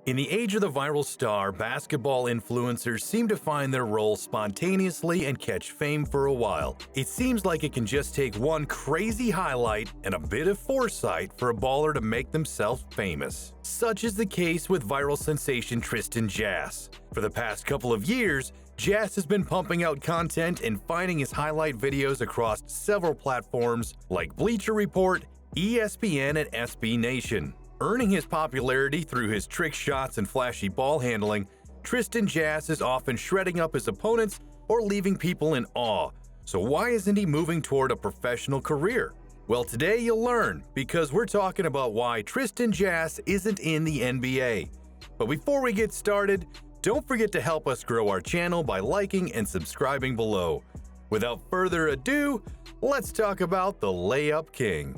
In the age of the viral star, basketball influencers seem to find their role spontaneously and catch fame for a while. It seems like it can just take one crazy highlight and a bit of foresight for a baller to make themselves famous. Such is the case with viral sensation Tristan Jass. For the past couple of years, Jass has been pumping out content and finding his highlight videos across several platforms like Bleacher Report, ESPN, and SB Nation. Earning his popularity through his trick shots and flashy ball handling, Tristan Jass is often shredding up his opponents or leaving people in awe. So why isn't he moving toward a professional career? Well, today you'll learn, because we're talking about why Tristan Jass isn't in the NBA. But before we get started, don't forget to help us grow our channel by liking and subscribing below. Without further ado, let's talk about the Layup King.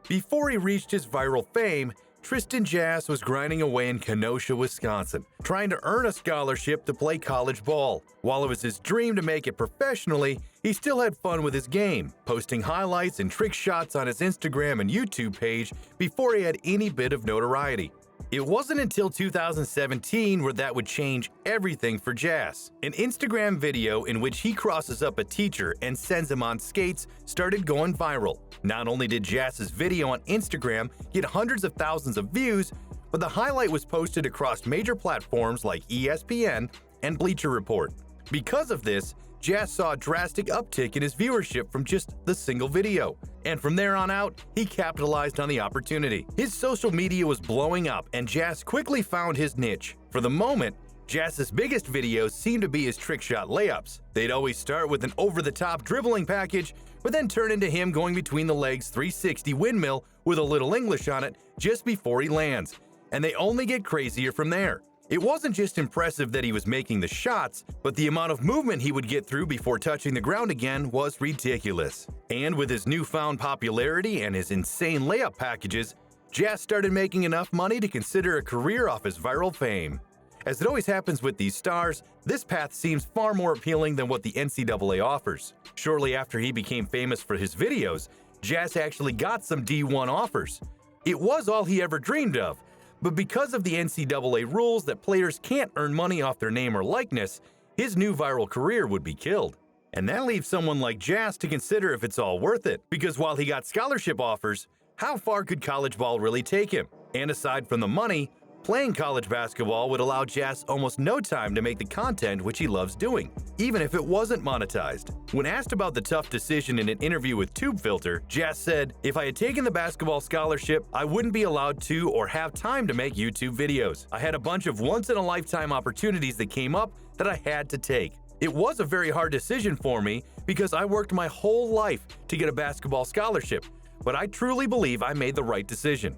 Before he reached his viral fame, Tristan Jass was grinding away in Kenosha, Wisconsin, trying to earn a scholarship to play college ball. While it was his dream to make it professionally, he still had fun with his game, posting highlights and trick shots on his Instagram and YouTube page before he had any bit of notoriety. It wasn't until 2017 where that would change everything for Jass. An Instagram video in which he crosses up a teacher and sends him on skates started going viral. Not only did Jass's video on Instagram get hundreds of thousands of views, but the highlight was posted across major platforms like ESPN and Bleacher Report. Because of this, Jass saw a drastic uptick in his viewership from just the single video. And from there on out, he capitalized on the opportunity. His social media was blowing up, and Jass quickly found his niche. For the moment, Jass's biggest videos seemed to be his trick shot layups. They'd always start with an over-the-top dribbling package, but then turn into him going between the legs 360 windmill with a little English on it just before he lands. And they only get crazier from there. It wasn't just impressive that he was making the shots, but the amount of movement he would get through before touching the ground again was ridiculous. And with his newfound popularity and his insane layup packages, Jass started making enough money to consider a career off his viral fame. As it always happens with these stars, this path seems far more appealing than what the NCAA offers. Shortly after he became famous for his videos, Jass actually got some D1 offers. It was all he ever dreamed of. But because of the NCAA rules that players can't earn money off their name or likeness, his new viral career would be killed. And that leaves someone like Jass to consider if it's all worth it, because while he got scholarship offers, how far could college ball really take him? And aside from the money, playing college basketball would allow Jass almost no time to make the content which he loves doing, even if it wasn't monetized. When asked about the tough decision in an interview with TubeFilter, Jass said, "If I had taken the basketball scholarship, I wouldn't be allowed to or have time to make YouTube videos. I had a bunch of once-in-a-lifetime opportunities that came up that I had to take. It was a very hard decision for me because I worked my whole life to get a basketball scholarship, but I truly believe I made the right decision."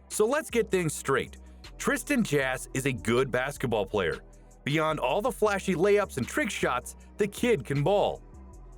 So let's get things straight. Tristan Jass is a good basketball player. Beyond all the flashy layups and trick shots, the kid can ball.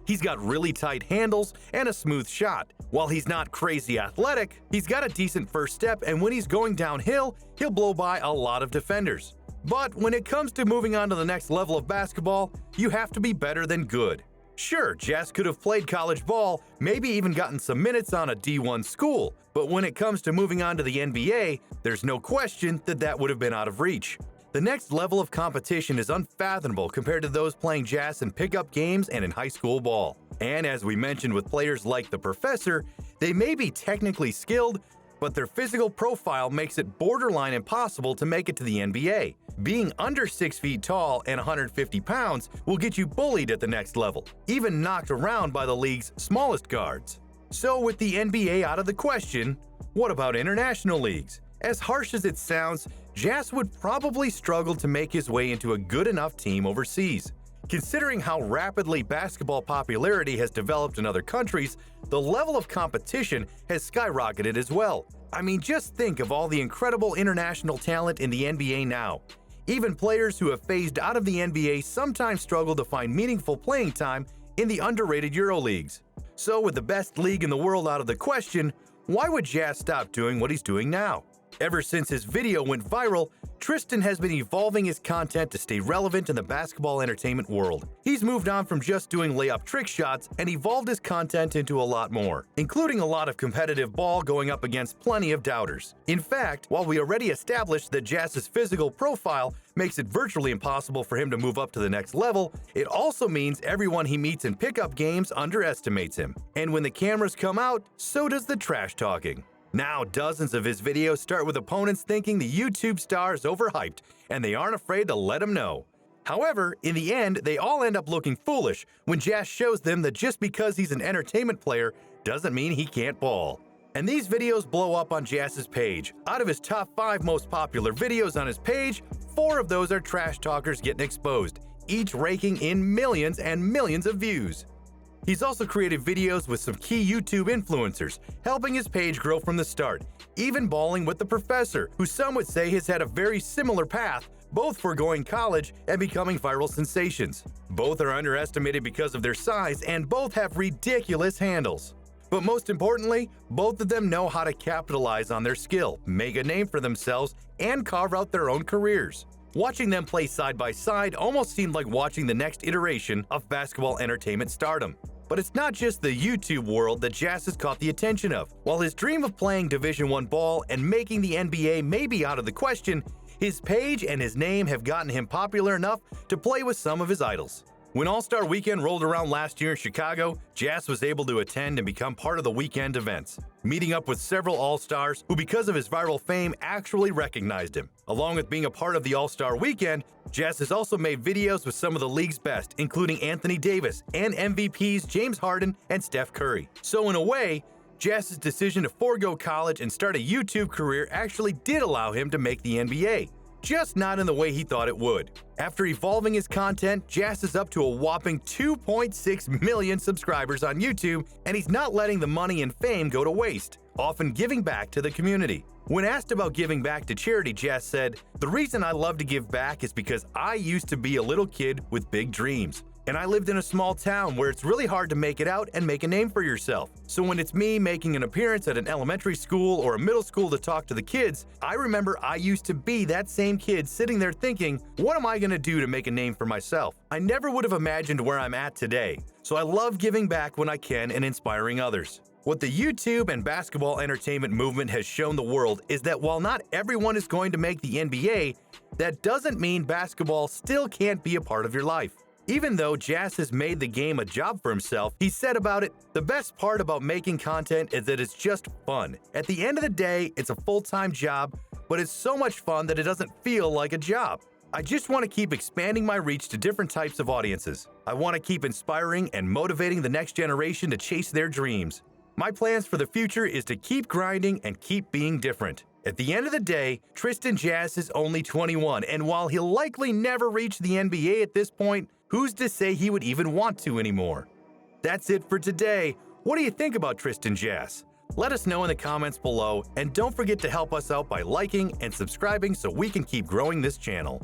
He's got really tight handles and a smooth shot. While he's not crazy athletic, he's got a decent first step, and when he's going downhill, he'll blow by a lot of defenders. But when it comes to moving on to the next level of basketball, you have to be better than good. Sure, Jass could have played college ball, maybe even gotten some minutes on a D1 school, but when it comes to moving on to the NBA, there's no question that that would have been out of reach. The next level of competition is unfathomable compared to those playing Jass in pickup games and in high school ball. And as we mentioned with players like the Professor, they may be technically skilled, but their physical profile makes it borderline impossible to make it to the NBA. Being under 6 feet tall and 150 pounds will get you bullied at the next level, even knocked around by the league's smallest guards. So with the NBA out of the question, what about international leagues? As harsh as it sounds, Jass would probably struggle to make his way into a good enough team overseas. Considering how rapidly basketball popularity has developed in other countries, the level of competition has skyrocketed as well. I mean, just think of all the incredible international talent in the NBA now. Even players who have phased out of the NBA sometimes struggle to find meaningful playing time in the underrated EuroLeagues. So with the best league in the world out of the question, why would Jass stop doing what he's doing now? Ever since his video went viral, Tristan has been evolving his content to stay relevant in the basketball entertainment world. He's moved on from just doing layup trick shots and evolved his content into a lot more, including a lot of competitive ball going up against plenty of doubters. In fact, while we already established that Jass's physical profile makes it virtually impossible for him to move up to the next level, it also means everyone he meets in pickup games underestimates him. And when the cameras come out, so does the trash talking. Now, dozens of his videos start with opponents thinking the YouTube star is overhyped, and they aren't afraid to let him know. However, in the end, they all end up looking foolish when Jass shows them that just because he's an entertainment player doesn't mean he can't ball. And these videos blow up on Jass's page. Out of his top 5 most popular videos on his page, 4 of those are trash talkers getting exposed, each raking in millions and millions of views. He's also created videos with some key YouTube influencers, helping his page grow from the start, even balling with the professor, who some would say has had a very similar path, both foregoing college and becoming viral sensations. Both are underestimated because of their size, and both have ridiculous handles. But most importantly, both of them know how to capitalize on their skill, make a name for themselves, and carve out their own careers. Watching them play side by side almost seemed like watching the next iteration of basketball entertainment stardom. But it's not just the YouTube world that Jass has caught the attention of. While his dream of playing Division I ball and making the NBA may be out of the question, his page and his name have gotten him popular enough to play with some of his idols. When All-Star Weekend rolled around last year in Chicago, Jass was able to attend and become part of the weekend events, meeting up with several All-Stars who, because of his viral fame, actually recognized him. Along with being a part of the All-Star Weekend, Jass has also made videos with some of the league's best, including Anthony Davis and MVPs James Harden and Steph Curry. So in a way, Jass's decision to forego college and start a YouTube career actually did allow him to make the NBA. Just not in the way he thought it would. After evolving his content, Jass is up to a whopping 2.6 million subscribers on YouTube, and he's not letting the money and fame go to waste, often giving back to the community. When asked about giving back to charity, Jass said, "The reason I love to give back is because I used to be a little kid with big dreams. And I lived in a small town where it's really hard to make it out and make a name for yourself. So when it's me making an appearance at an elementary school or a middle school to talk to the kids, I remember I used to be that same kid sitting there thinking, what am I going to do to make a name for myself? I never would have imagined where I'm at today. So I love giving back when I can and inspiring others." What the YouTube and basketball entertainment movement has shown the world is that while not everyone is going to make the NBA, that doesn't mean basketball still can't be a part of your life. Even though Jass has made the game a job for himself, he said about it, "The best part about making content is that it's just fun. At the end of the day, it's a full-time job, but it's so much fun that it doesn't feel like a job. I just want to keep expanding my reach to different types of audiences. I want to keep inspiring and motivating the next generation to chase their dreams. My plans for the future is to keep grinding and keep being different." At the end of the day, Tristan Jass is only 21, and while he'll likely never reach the NBA at this point, who's to say he would even want to anymore? That's it for today. What do you think about Tristan Jass? Let us know in the comments below, and don't forget to help us out by liking and subscribing so we can keep growing this channel.